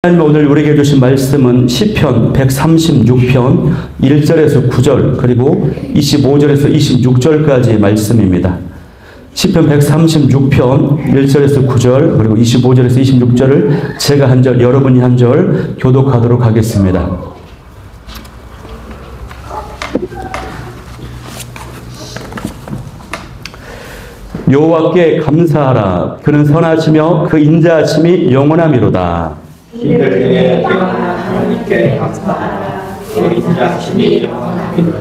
하나님 오늘 우리에게 주신 말씀은 시편 136편 1절에서 9절 그리고 25절에서 26절까지의 말씀입니다. 시편 136편 1절에서 9절 그리고 25절에서 26절을 제가 한 절 여러분이 한 절 교독하도록 하겠습니다. 여호와께 감사하라. 그는 선하시며 그 인자하심이 영원하미로다. 이들 중에 뛰어난 하나님께 감사하라. 그 인자하심이 영원하미로다.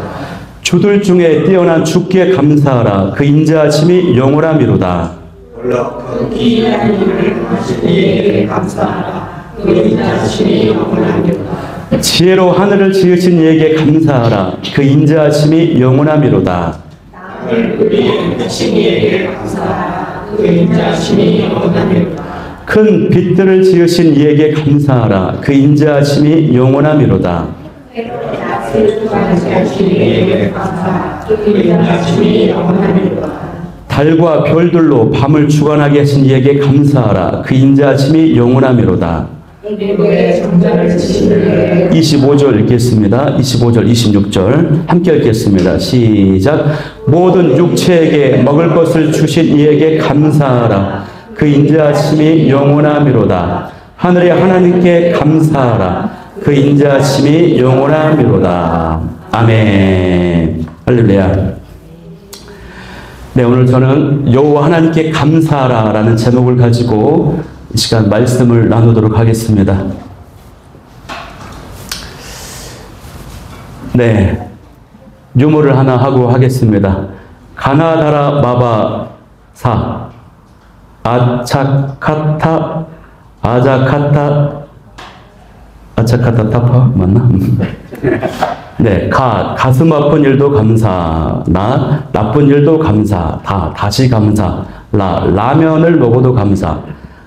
주들 중에 뛰어난 주께 감사하라. 그 인자하심이 영원하미로다. 홀로 그 기이한 일을 하신 이에게 감사하라. 그 인자하심이 영원하미로다. 지혜로 하늘을 지으신 이에게 감사하라. 그 인자하심이 영원하미로다. 땅을 우리의 미친 이에게 감사하라. 그 인자하심이 영원하미로다. 큰 빛들을 지으신 이에게 감사하라. 그 인자하심이 영원하미로다. 낯을 주관하신 이에게 감사하라. 그 인자하심이 영원하미로다. 달과 별들로 밤을 주관하게 하신 이에게 감사하라. 그 인자하심이 영원하미로다. 일부의 정자를 지신 이에게 25절 읽겠습니다. 25절, 26절 함께 읽겠습니다. 시작. 모든 육체에게 먹을 것을 주신 이에게 감사하라. 그 인자하심이 영원하미로다. 하늘의 하나님께 감사하라. 그 인자하심이 영원하미로다. 아멘. 할렐루야. 네, 오늘 저는 여호와 하나님께 감사하라 라는 제목을 가지고 이 시간 말씀을 나누도록 하겠습니다. 네, 유머를 하나 하고 하겠습니다. 가나다라 마바사 아차카타 타파 맞나? 네, 가슴 아픈 일도 감사, 나쁜 일도 감사, 다시 감사, 라면을 먹어도 감사,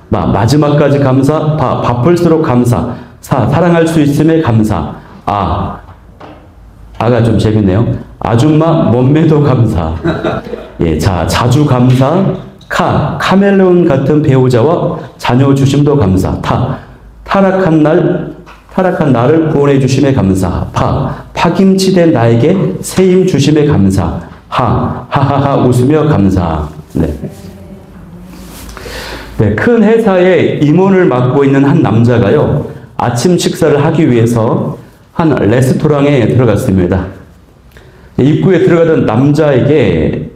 마지막까지 감사, 바쁠수록 감사, 사랑할 수 있음에 감사, 아가 좀 재밌네요. 아줌마 몸매도 감사, 예, 자주 감사, 카멜레온 같은 배우자와 자녀 주심도 감사, 타락한 나를 구원해 주심에 감사, 파김치된 나에게 세임 주심에 감사, 하하하 웃으며 감사. 네. 네, 큰 회사에 임원을 맡고 있는 한 남자가요, 아침 식사를 하기 위해서 한 레스토랑에 들어갔습니다. 입구에 들어가던 남자에게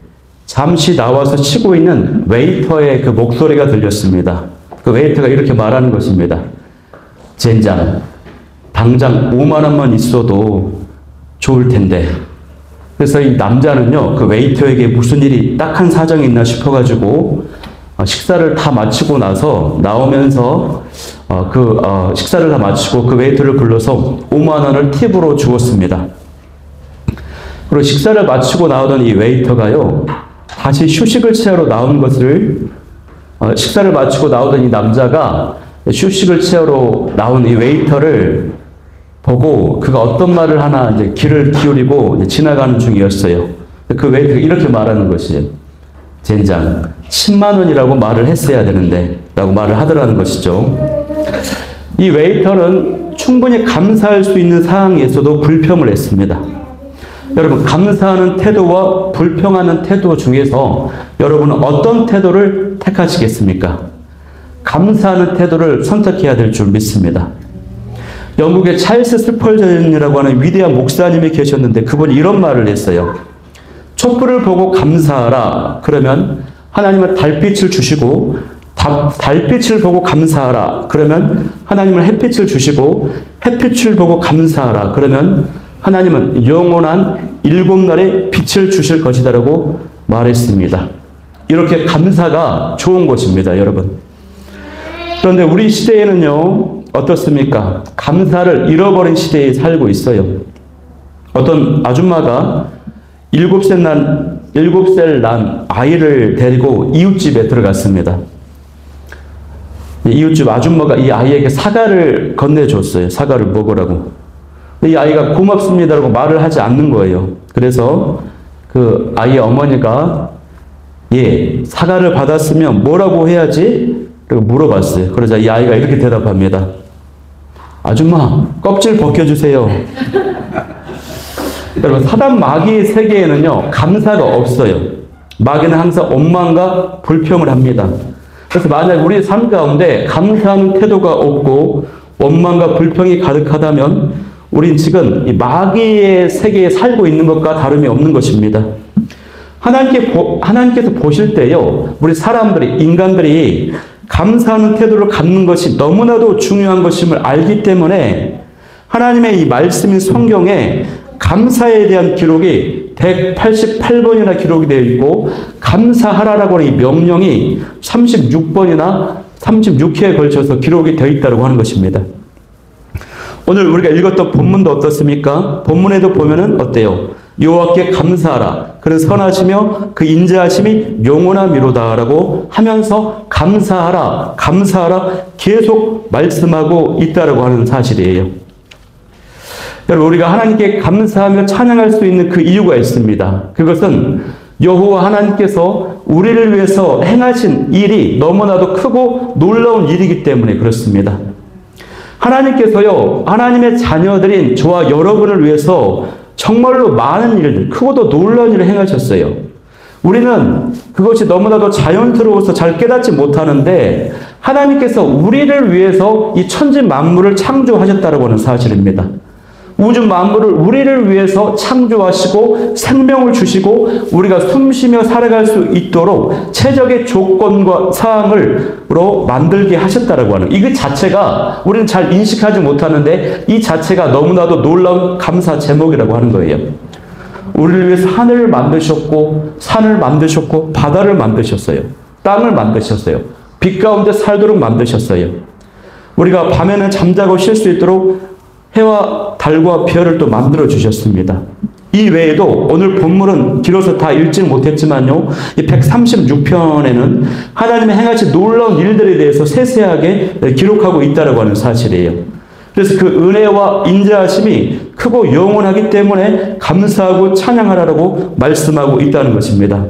잠시 나와서 쉬고 있는 웨이터의 그 목소리가 들렸습니다. 그 웨이터가 이렇게 말하는 것입니다. 젠장, 당장 5만 원만 있어도 좋을 텐데. 그래서 이 남자는요, 그 웨이터에게 무슨 일이 딱한 사정이 있나 싶어가지고 식사를 다 마치고 나서 나오면서 식사를 다 마치고 그 웨이터를 불러서 5만 원을 팁으로 주었습니다. 그리고 식사를 마치고 나오던 이 웨이터가요, 다시 휴식을 취하러 나온 것을 식사를 마치고 나오던 이 남자가 휴식을 취하러 나온 이 웨이터를 보고 그가 어떤 말을 하나 이제 귀를 기울이고 이제 지나가는 중이었어요. 그 웨이터가 이렇게 말하는 것이에요. 젠장, 10만 원이라고 말을 했어야 되는데 라고 말을 하더라는 것이죠. 이 웨이터는 충분히 감사할 수 있는 상황에서도 불평을 했습니다. 여러분, 감사하는 태도와 불평하는 태도 중에서 여러분은 어떤 태도를 택하시겠습니까? 감사하는 태도를 선택해야 될 줄 믿습니다. 영국의 찰스 스펄전이라고 하는 위대한 목사님이 계셨는데 그분이 이런 말을 했어요. 촛불을 보고 감사하라. 그러면 하나님은 달빛을 주시고, 달빛을 보고 감사하라. 그러면 하나님은 햇빛을 주시고, 햇빛을 보고 감사하라. 그러면 하나님은 영원한 7날의 빛을 주실 것이다라고 말했습니다. 이렇게 감사가 좋은 것입니다, 여러분. 그런데 우리 시대에는요, 어떻습니까? 감사를 잃어버린 시대에 살고 있어요. 어떤 아줌마가 7살 난 아이를 데리고 이웃집에 들어갔습니다. 이웃집 아줌마가 이 아이에게 사과를 건네줬어요. 사과를 먹으라고. 이 아이가 고맙습니다라고 말을 하지 않는 거예요. 그래서 그 아이의 어머니가 사과를 받았으면 뭐라고 해야지? 라고 물어봤어요. 그러자 이 아이가 이렇게 대답합니다. 아줌마, 껍질 벗겨주세요. 여러분, 사단 마귀의 세계에는요, 감사가 없어요. 마귀는 항상 원망과 불평을 합니다. 그래서 만약 우리 삶 가운데 감사하는 태도가 없고 원망과 불평이 가득하다면 우린 지금 이 마귀의 세계에 살고 있는 것과 다름이 없는 것입니다. 하나님께서 보실 때요, 우리 사람들이, 인간들이 감사하는 태도를 갖는 것이 너무나도 중요한 것임을 알기 때문에 하나님의 이 말씀인 성경에 감사에 대한 기록이 188번이나 기록이 되어 있고 감사하라라고 하는 이 명령이 36번이나 36회에 걸쳐서 기록이 되어 있다고 하는 것입니다. 오늘 우리가 읽었던 본문도 어떻습니까? 본문에도 보면은 어때요? 여호와께 감사하라. 그는 선하시며 그 인자하심이 영원함이로다라고 하면서 감사하라, 감사하라 계속 말씀하고 있다라고 하는 사실이에요. 여러분, 우리가 하나님께 감사하며 찬양할 수 있는 그 이유가 있습니다. 그것은 여호와 하나님께서 우리를 위해서 행하신 일이 너무나도 크고 놀라운 일이기 때문에 그렇습니다. 하나님께서요, 하나님의 자녀들인 저와 여러분을 위해서 정말로 많은 일들, 크고도 놀라운 일을 행하셨어요. 우리는 그것이 너무나도 자연스러워서 잘 깨닫지 못하는데 하나님께서 우리를 위해서 이 천지 만물을 창조하셨다고 하는 사실입니다. 우주 만물을 우리를 위해서 창조하시고 생명을 주시고 우리가 숨쉬며 살아갈 수 있도록 최적의 조건과 사항으로 만들게 하셨다라고 하는 이 자체가 우리는 잘 인식하지 못하는데 이 자체가 너무나도 놀라운 감사 제목이라고 하는 거예요. 우리를 위해서 하늘을 만드셨고 산을 만드셨고 바다를 만드셨어요. 땅을 만드셨어요. 빛 가운데 살도록 만드셨어요. 우리가 밤에는 잠자고 쉴 수 있도록 해와 달과 별을 또 만들어 주셨습니다. 이 외에도 오늘 본문은 길어서 다 읽지 못했지만요, 이 136편에는 하나님의 행하신 놀라운 일들에 대해서 세세하게 기록하고 있다고 하는 사실이에요. 그래서 그 은혜와 인자하심이 크고 영원하기 때문에 감사하고 찬양하라고 말씀하고 있다는 것입니다.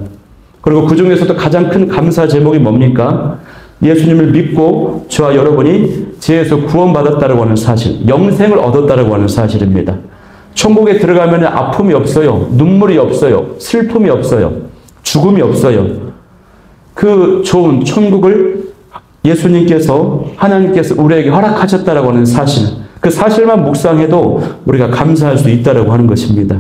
그리고 그 중에서도 가장 큰 감사 제목이 뭡니까? 예수님을 믿고 저와 여러분이 죄에서 구원받았다고 하는 사실, 영생을 얻었다고 하는 사실입니다. 천국에 들어가면 아픔이 없어요. 눈물이 없어요. 슬픔이 없어요. 죽음이 없어요. 그 좋은 천국을 예수님께서, 하나님께서 우리에게 허락하셨다고 하는 사실, 그 사실만 묵상해도 우리가 감사할 수 있다고 하는 것입니다.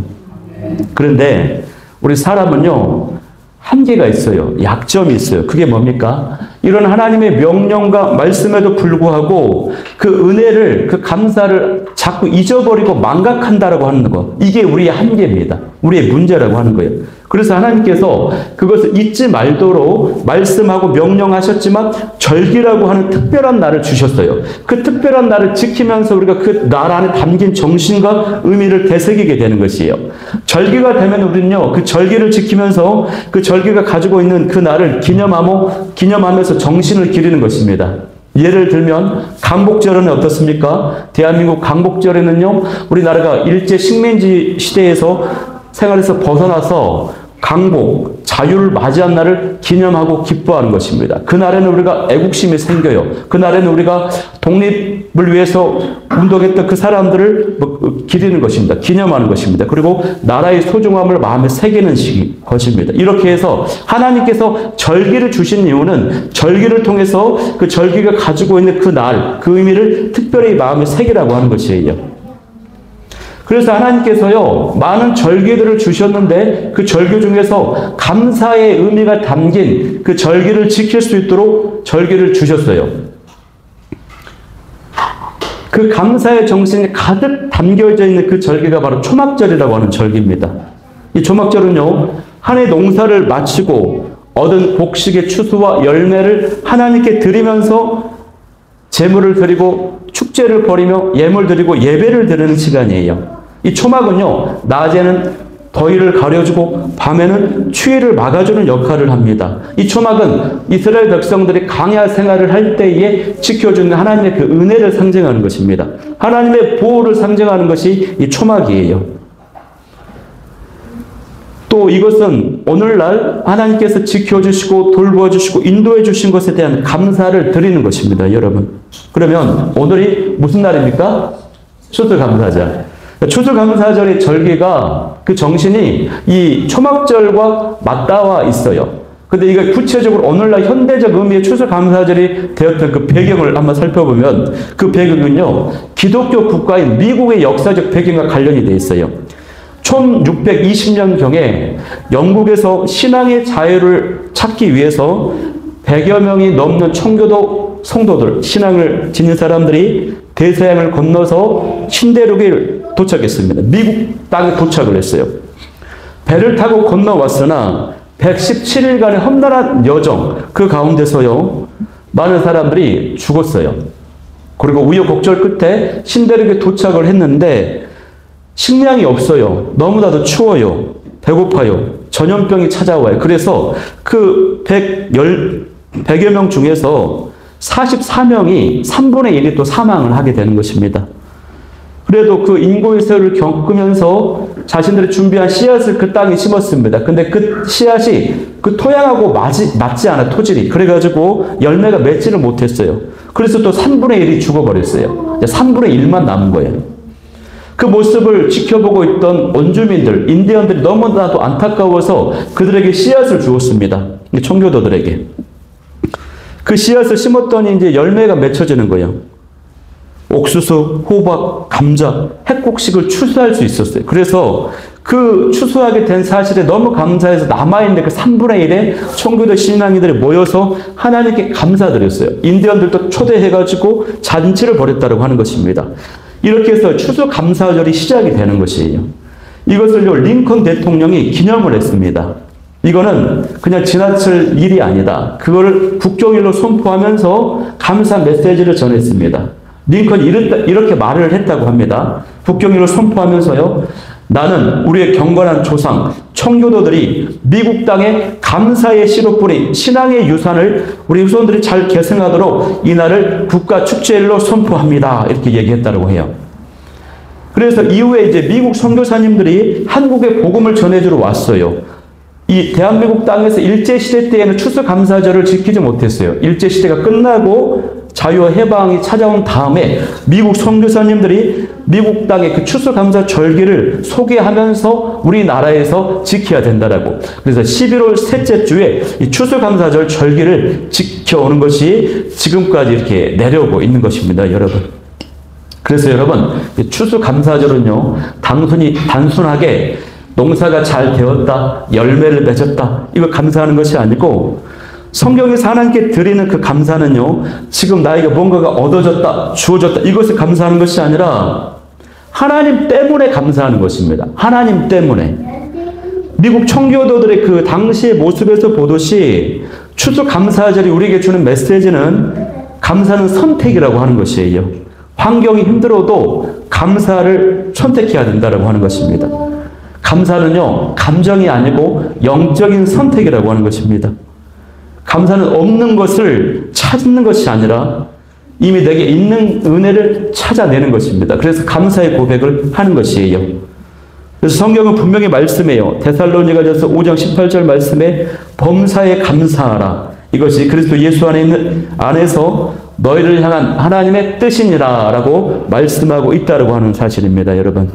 그런데 우리 사람은요, 한계가 있어요. 약점이 있어요. 그게 뭡니까? 이런 하나님의 명령과 말씀에도 불구하고 그 은혜를, 그 감사를 자꾸 잊어버리고 망각한다라고 하는 거. 이게 우리의 한계입니다. 우리의 문제라고 하는 거예요. 그래서 하나님께서 그것을 잊지 말도록 말씀하고 명령하셨지만 절기라고 하는 특별한 날을 주셨어요. 그 특별한 날을 지키면서 우리가 그 날 안에 담긴 정신과 의미를 되새기게 되는 것이에요. 절기가 되면 우리는요, 그 절기를 지키면서 그 절기가 가지고 있는 그 날을 기념하면서 정신을 기리는 것입니다. 예를 들면 강복절은 어떻습니까? 대한민국 강복절에는요, 우리나라가 일제 식민지 시대에서 생활에서 벗어나서 강복, 자유를 맞이한 날을 기념하고 기뻐하는 것입니다. 그날에는 우리가 애국심이 생겨요. 그날에는 우리가 독립을 위해서 운동했던 그 사람들을 기리는 것입니다. 기념하는 것입니다. 그리고 나라의 소중함을 마음에 새기는 것입니다. 이렇게 해서 하나님께서 절기를 주신 이유는 절기를 통해서 그 절기가 가지고 있는 그 날, 그 의미를 특별히 마음에 새기라고 하는 것이에요. 그래서 하나님께서요, 많은 절기들을 주셨는데 그 절기 중에서 감사의 의미가 담긴 그 절기를 지킬 수 있도록 절기를 주셨어요. 그 감사의 정신이 가득 담겨져 있는 그 절기가 바로 초막절이라고 하는 절기입니다. 이 초막절은요, 한 해 농사를 마치고 얻은 곡식의 추수와 열매를 하나님께 드리면서 제물을 드리고 축제를 벌이며 예물 드리고 예배를 드리는 시간이에요. 이 초막은요, 낮에는 더위를 가려주고 밤에는 추위를 막아주는 역할을 합니다. 이 초막은 이스라엘 백성들이 광야 생활을 할 때에 지켜주는 하나님의 그 은혜를 상징하는 것입니다. 하나님의 보호를 상징하는 것이 이 초막이에요. 또 또 이것은 오늘날 하나님께서 지켜주시고 돌보아주시고 인도해 주신 것에 대한 감사를 드리는 것입니다, 여러분. 그러면 오늘이 무슨 날입니까? 추수감사절. 추수감사절의 절기가 그 정신이 이 초막절과 맞닿아 있어요. 근데 이게 구체적으로 오늘날 현대적 의미의 추수감사절이 되었던 그 배경을 한번 살펴보면 그 배경은요, 기독교 국가인 미국의 역사적 배경과 관련이 되어 있어요. 1620년경에 영국에서 신앙의 자유를 찾기 위해서 100여 명이 넘는 청교도 성도들, 신앙을 지닌 사람들이 대서양을 건너서 신대륙에 도착했습니다. 미국 땅에 도착을 했어요. 배를 타고 건너왔으나 117일간의 험난한 여정, 그 가운데서요, 많은 사람들이 죽었어요. 그리고 우여곡절 끝에 신대륙에 도착을 했는데 식량이 없어요. 너무나도 추워요. 배고파요. 전염병이 찾아와요. 그래서 그 100여 명 중에서 44명이 3분의 1이 또 사망을 하게 되는 것입니다. 그래도 그 인고의설을 겪으면서 자신들이 준비한 씨앗을 그 땅에 심었습니다. 근데 그 씨앗이 그 토양하고 맞지 않아, 토질이. 그래가지고 열매가 맺지를 못했어요. 그래서 또 3분의 1이 죽어버렸어요. 3분의 1만 남은 거예요. 그 모습을 지켜보고 있던 원주민들, 인디언들이 너무나도 안타까워서 그들에게 씨앗을 주었습니다. 청교도들에게. 그 씨앗을 심었더니 이제 열매가 맺혀지는 거예요. 옥수수, 호박, 감자, 핵곡식을 추수할 수 있었어요. 그래서 그 추수하게 된 사실에 너무 감사해서 남아있는 그 3분의 1의 청교도 신앙인들이 모여서 하나님께 감사드렸어요. 인디언들도 초대해가지고 잔치를 벌였다고 하는 것입니다. 이렇게 해서 추수감사절이 시작이 되는 것이에요. 이것을요, 링컨 대통령이 기념을 했습니다. 이거는 그냥 지나칠 일이 아니다. 그거를 국경일로 선포하면서 감사 메시지를 전했습니다. 링컨이 이렇게 말을 했다고 합니다. 국경일로 선포하면서요, 나는 우리의 경건한 조상, 청교도들이 미국 땅에 감사의 씨로 뿌린 신앙의 유산을 우리 후손들이 잘 계승하도록 이날을 국가 축제일로 선포합니다. 이렇게 얘기했다고 해요. 그래서 이후에 이제 미국 선교사님들이 한국에 복음을 전해주러 왔어요. 이 대한민국 땅에서 일제시대 때에는 추수감사절을 지키지 못했어요. 일제시대가 끝나고 자유와 해방이 찾아온 다음에 미국 선교사님들이 미국 땅의 그 추수감사 절기를 소개하면서 우리나라에서 지켜야 된다라고. 그래서 11월 셋째 주에 이 추수감사절 절기를 지켜오는 것이 지금까지 이렇게 내려오고 있는 것입니다, 여러분. 그래서 여러분, 추수감사절은요, 단순하게 농사가 잘 되었다, 열매를 맺었다, 이걸 감사하는 것이 아니고, 성경에서 하나님께 드리는 그 감사는요, 지금 나에게 뭔가가 얻어졌다, 주어졌다, 이것을 감사하는 것이 아니라 하나님 때문에 감사하는 것입니다. 하나님 때문에. 미국 청교도들의 그 당시의 모습에서 보듯이 추수감사절이 우리에게 주는 메시지는 감사는 선택이라고 하는 것이에요. 환경이 힘들어도 감사를 선택해야 된다고 하는 것입니다. 감사는요, 감정이 아니고 영적인 선택이라고 하는 것입니다. 감사는 없는 것을 찾는 것이 아니라 이미 내게 있는 은혜를 찾아내는 것입니다. 그래서 감사의 고백을 하는 것이에요. 그래서 성경은 분명히 말씀해요. 데살로니가전서 5장 18절 말씀에 범사에 감사하라. 이것이 그리스도 예수 안에서 너희를 향한 하나님의 뜻이니라 라고 말씀하고 있다고 하는 사실입니다, 여러분.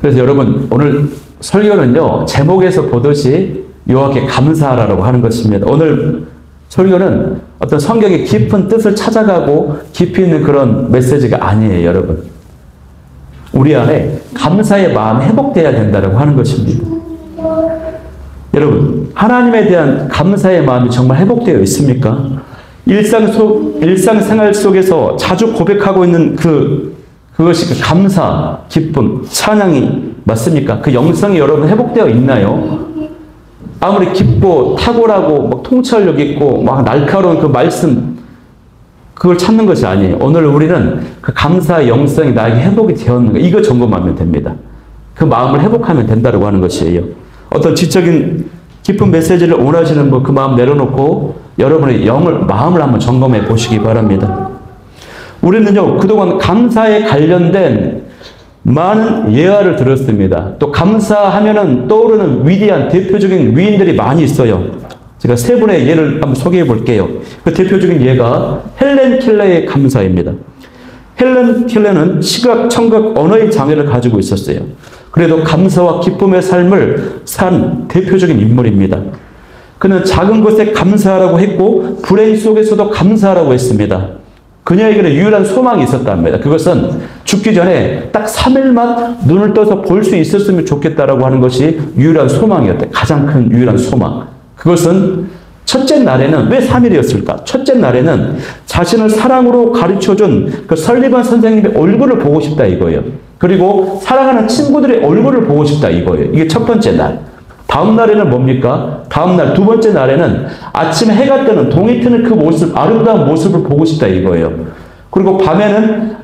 그래서 여러분, 오늘 설교는요, 제목에서 보듯이 여호와께 감사하라고 하는 것입니다. 오늘 설교는 어떤 성경의 깊은 뜻을 찾아가고 깊이 있는 그런 메시지가 아니에요, 여러분. 우리 안에 감사의 마음이 회복되어야 된다고 하는 것입니다. 여러분, 하나님에 대한 감사의 마음이 정말 회복되어 있습니까? 일상생활 속에서 자주 고백하고 있는 그것이 그 감사, 기쁨, 찬양이 맞습니까? 그 영성이 여러분 회복되어 있나요? 아무리 깊고 탁월하고 막 통찰력 있고 막 날카로운 그 말씀, 그걸 찾는 것이 아니에요. 오늘 우리는 그 감사의 영성이 나에게 회복이 되었는가, 이거 점검하면 됩니다. 그 마음을 회복하면 된다고 하는 것이에요. 어떤 지적인 깊은 메시지를 원하시는 분, 그 마음 내려놓고 여러분의 마음을 한번 점검해 보시기 바랍니다. 우리는요, 그동안 감사에 관련된 많은 예화를 들었습니다. 또 감사하면은 떠오르는 위대한 대표적인 위인들이 많이 있어요. 제가 세 분의 예를 한번 소개해 볼게요. 그 대표적인 예가 헬렌 켈러의 감사입니다. 헬렌 켈러는 시각, 청각, 언어의 장애를 가지고 있었어요. 그래도 감사와 기쁨의 삶을 산 대표적인 인물입니다. 그는 작은 것에 감사하라고 했고 불행 속에서도 감사하라고 했습니다. 그녀에게는 유일한 소망이 있었답니다. 그것은 죽기 전에 딱 3일만 눈을 떠서 볼 수 있었으면 좋겠다라고 하는 것이 유일한 소망이었대. 가장 큰 유일한 소망. 그것은 첫째 날에는 왜 3일이었을까? 첫째 날에는 자신을 사랑으로 가르쳐준 그 설리번 선생님의 얼굴을 보고 싶다 이거예요. 그리고 사랑하는 친구들의 얼굴을 보고 싶다 이거예요. 이게 첫 번째 날. 다음 날에는 뭡니까? 다음 날 두 번째 날에는 아침에 해가 뜨는 동이 트는 그 모습, 아름다운 모습을 보고 싶다 이거예요. 그리고 밤에는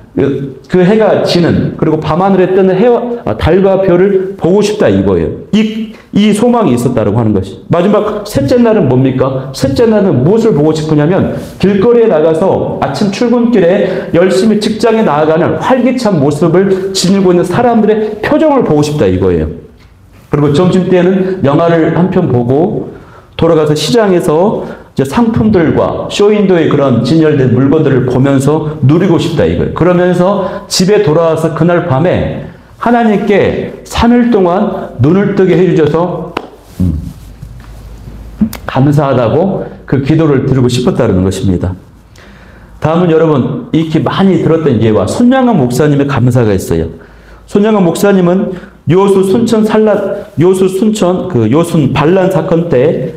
그 해가 지는, 그리고 밤하늘에 뜨는 해와 달과 별을 보고 싶다 이거예요. 이 소망이 있었다고 하는 것이. 마지막 셋째 날은 뭡니까? 셋째 날은 무엇을 보고 싶으냐면 길거리에 나가서 아침 출근길에 열심히 직장에 나아가는 활기찬 모습을 지니고 있는 사람들의 표정을 보고 싶다 이거예요. 그리고 점심때는 영화를 한 편 보고 돌아가서 시장에서 이제 상품들과 쇼윈도의 그런 진열된 물건들을 보면서 누리고 싶다 이거예요. 그러면서 집에 돌아와서 그날 밤에 하나님께 3일 동안 눈을 뜨게 해주셔서 감사하다고 그 기도를 드리고 싶었다는 것입니다. 다음은 여러분 이렇게 많이 들었던 예와 손양원 목사님의 감사가 있어요. 손양원 목사님은 요순 반란 사건 때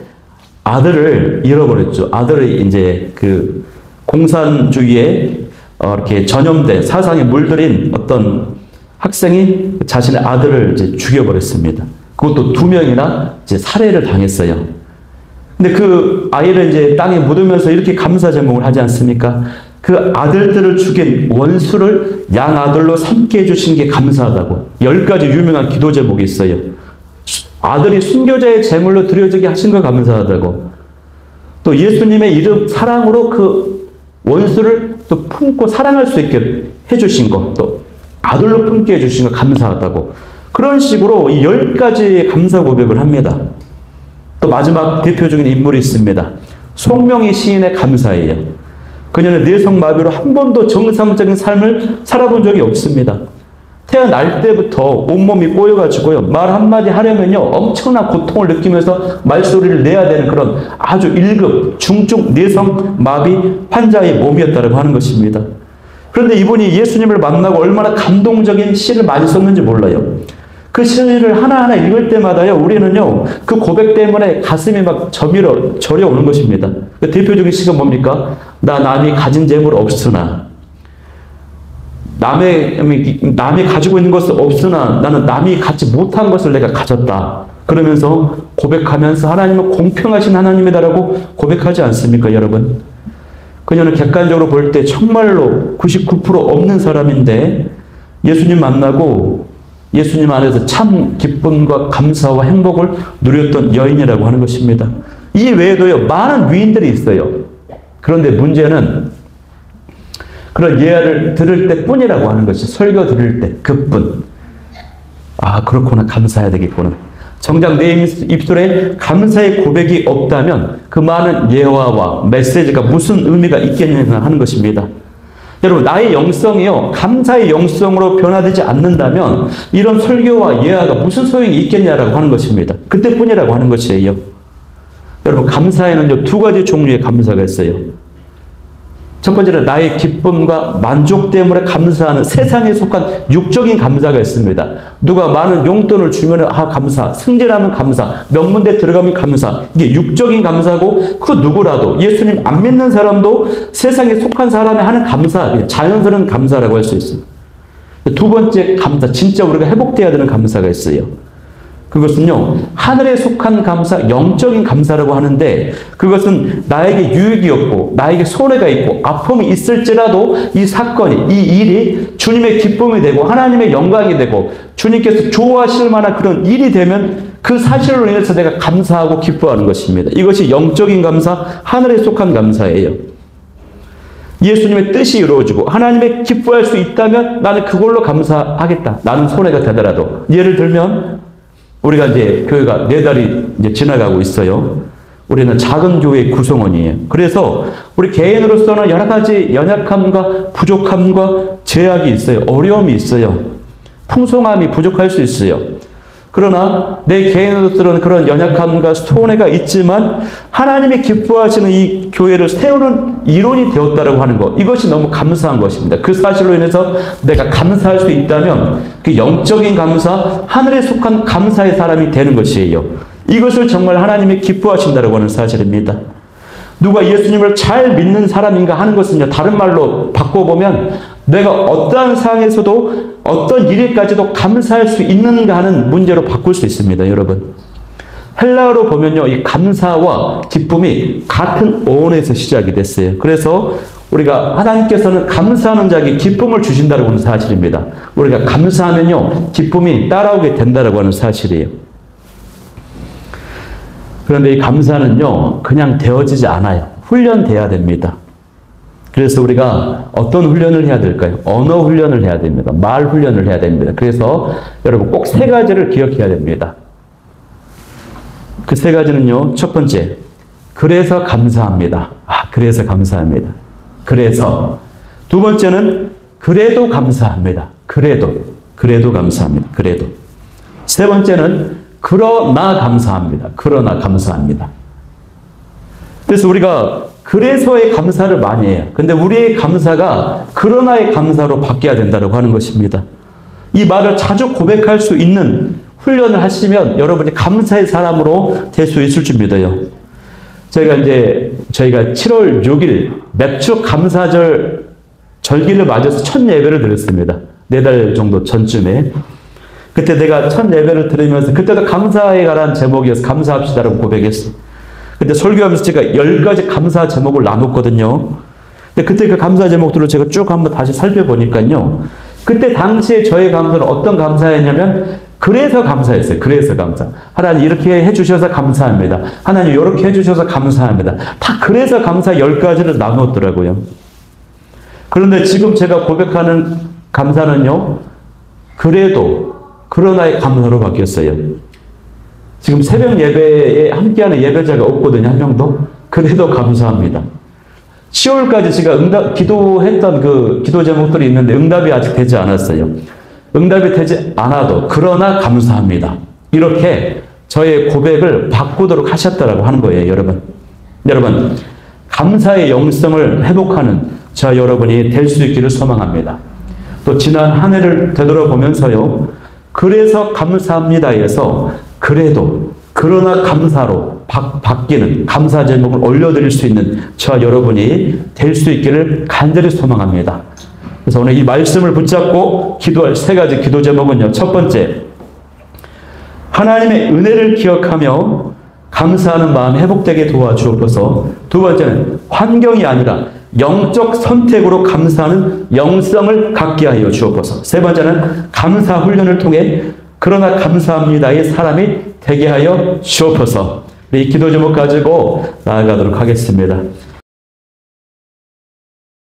아들을 잃어버렸죠. 아들이 이제 그 공산주의에 이렇게 전염된 사상에 물들인 어떤 학생이 자신의 아들을 이제 죽여버렸습니다. 그것도 2명이나 이제 살해를 당했어요. 근데 그 아이를 이제 땅에 묻으면서 이렇게 감사 제목을 하지 않습니까? 그 아들들을 죽인 원수를 양아들로 삼게 해주신 게 감사하다고. 10가지 유명한 기도 제목이 있어요. 아들이 순교자의 제물로 드려지게 하신 거 감사하다고. 또 예수님의 이름 사랑으로 그 원수를 또 품고 사랑할 수 있게 해주신 것, 또 아들로 품게 해주신 거 감사하다고. 그런 식으로 이 10가지의 감사 고백을 합니다. 또 마지막 대표적인 인물이 있습니다. 송명희 시인의 감사예요. 그녀는 뇌성마비로 한 번도 정상적인 삶을 살아본 적이 없습니다. 태어날 때부터 온몸이 꼬여가지고요. 말 한마디 하려면요. 엄청난 고통을 느끼면서 말소리를 내야 되는 그런 아주 1급 중증 뇌성마비 환자의 몸이었다고 하는 것입니다. 그런데 이분이 예수님을 만나고 얼마나 감동적인 시를 많이 썼는지 몰라요. 그 시를 하나하나 읽을 때마다요, 우리는요, 그 고백 때문에 가슴이 막 저려오는 것입니다. 그 대표적인 시가 뭡니까? 나 남이 가진 재물 없으나, 남이 가지고 있는 것은 없으나 나는 남이 갖지 못한 것을 내가 가졌다. 그러면서 고백하면서 하나님은 공평하신 하나님이다라고 고백하지 않습니까, 여러분? 그녀는 객관적으로 볼 때 정말로 99% 없는 사람인데 예수님 만나고 예수님 안에서 참 기쁨과 감사와 행복을 누렸던 여인이라고 하는 것입니다. 이 외에도요, 많은 위인들이 있어요. 그런데 문제는 그런 예화를 들을 때뿐이라고 하는 것이, 설교 들을 때 그뿐. 아, 그렇구나, 감사해야 되겠구나. 정작 내 입술에 감사의 고백이 없다면 그 많은 예화와 메시지가 무슨 의미가 있겠느냐 하는 것입니다. 여러분, 나의 영성이요, 감사의 영성으로 변화되지 않는다면 이런 설교와 예화가 무슨 소용이 있겠냐라고 하는 것입니다. 그때뿐이라고 하는 것이에요. 여러분, 감사에는요, 2가지 종류의 감사가 있어요. 첫 번째는 나의 기쁨과 만족 때문에 감사하는 세상에 속한 육적인 감사가 있습니다. 누가 많은 용돈을 주면 감사, 승진하면 감사, 명문대 들어가면 감사. 이게 육적인 감사고, 그 누구라도 예수님 안 믿는 사람도 세상에 속한 사람이 하는 감사, 자연스러운 감사라고 할 수 있습니다. 2번째 감사, 진짜 우리가 회복돼야 되는 감사가 있어요. 그것은요, 하늘에 속한 감사, 영적인 감사라고 하는데, 그것은 나에게 유익이 없고 나에게 손해가 있고 아픔이 있을지라도 이 사건이, 이 일이 주님의 기쁨이 되고 하나님의 영광이 되고 주님께서 좋아하실 만한 그런 일이 되면 그 사실로 인해서 내가 감사하고 기뻐하는 것입니다. 이것이 영적인 감사, 하늘에 속한 감사예요. 예수님의 뜻이 이루어지고 하나님의 기뻐할 수 있다면 나는 그걸로 감사하겠다. 나는 손해가 되더라도. 예를 들면 우리가 이제 교회가 4달이 이제 지나가고 있어요. 우리는 작은 교회 구성원이에요. 그래서 우리 개인으로서는 여러 가지 연약함과 부족함과 제약이 있어요. 어려움이 있어요. 풍성함이 부족할 수 있어요. 그러나 내 개인으로서는 그런 연약함과 손해가 있지만 하나님이 기뻐하시는 이 교회를 세우는 이론이 되었다라고 하는 것, 이것이 너무 감사한 것입니다. 그 사실로 인해서 내가 감사할 수 있다면 그 영적인 감사, 하늘에 속한 감사의 사람이 되는 것이에요. 이것을 정말 하나님이 기뻐하신다라고 하는 사실입니다. 누가 예수님을 잘 믿는 사람인가 하는 것은요, 다른 말로 바꿔보면 내가 어떠한 상황에서도 어떤 일에까지도 감사할 수 있는가 하는 문제로 바꿀 수 있습니다, 여러분. 헬라어로 보면요, 이 감사와 기쁨이 같은 어원에서 시작이 됐어요. 그래서 우리가 하나님께서는 감사하는 자에게 기쁨을 주신다고 하는 사실입니다. 우리가 감사하면요, 기쁨이 따라오게 된다고 하는 사실이에요. 그런데 이 감사는요, 그냥 되어지지 않아요. 훈련돼야 됩니다. 그래서 우리가 어떤 훈련을 해야 될까요? 언어 훈련을 해야 됩니다. 말 훈련을 해야 됩니다. 그래서 여러분 꼭 3가지를 기억해야 됩니다. 그 3가지는요, 첫 번째, 그래서 감사합니다. 그래서 감사합니다. 그래서. 두 번째는 그래도 감사합니다. 그래도 감사합니다. 그래도. 세 번째는 그러나 감사합니다. 그러나 감사합니다. 그래서 우리가 그래서의 감사를 많이 해요. 근데 우리의 감사가 그러나의 감사로 바뀌어야 된다고 하는 것입니다. 이 말을 자주 고백할 수 있는 훈련을 하시면 여러분이 감사의 사람으로 될 수 있을 줄 믿어요. 저희가 7월 6일 맥주 감사절 절기를 맞아서 첫 예배를 드렸습니다. 4달 정도 전쯤에. 그때 내가 첫 예배를 들으면서 그때도 감사에 관한 제목이어서 감사합시다라고 고백했어요. 근데 설교하면서 제가 10가지 감사 제목을 나눴거든요. 근데 그때 그 감사 제목들을 제가 쭉 한번 다시 살펴보니까요. 그때 당시에 저의 감사는 어떤 감사였냐면 그래서 감사했어요. 그래서 감사. 하나님 이렇게 해주셔서 감사합니다. 하나님 이렇게 해주셔서 감사합니다. 다 그래서 감사 10가지를 나눴더라고요. 그런데 지금 제가 고백하는 감사는요. 그래도 그러나의 감사로 바뀌었어요. 지금 새벽 예배에 함께하는 예배자가 없거든요. 한 명도. 그래도 감사합니다. 10월까지 제가 기도했던 그 기도 제목들이 있는데 응답이 아직 되지 않았어요. 응답이 되지 않아도 그러나 감사합니다. 이렇게 저의 고백을 바꾸도록 하셨다라고 하는 거예요, 여러분. 여러분, 감사의 영성을 회복하는 저 여러분이 될 수 있기를 소망합니다. 또 지난 한 해를 되돌아보면서요. 그래서 감사합니다에서 그래도 그러나 감사로 바뀌는 감사 제목을 올려드릴 수 있는 저 여러분이 될 수 있기를 간절히 소망합니다. 그래서 오늘 이 말씀을 붙잡고 기도할 3가지 기도 제목은요. 첫 번째, 하나님의 은혜를 기억하며 감사하는 마음이 회복되게 도와주옵소서. 두 번째는 환경이 아니라 영적 선택으로 감사하는 영성을 갖게 하여 주옵소서. 세 번째는 감사 훈련을 통해 그러나 감사합니다의 사람이 되게 하여 주옵소서. 이 기도 제목 가지고 나아가도록 하겠습니다.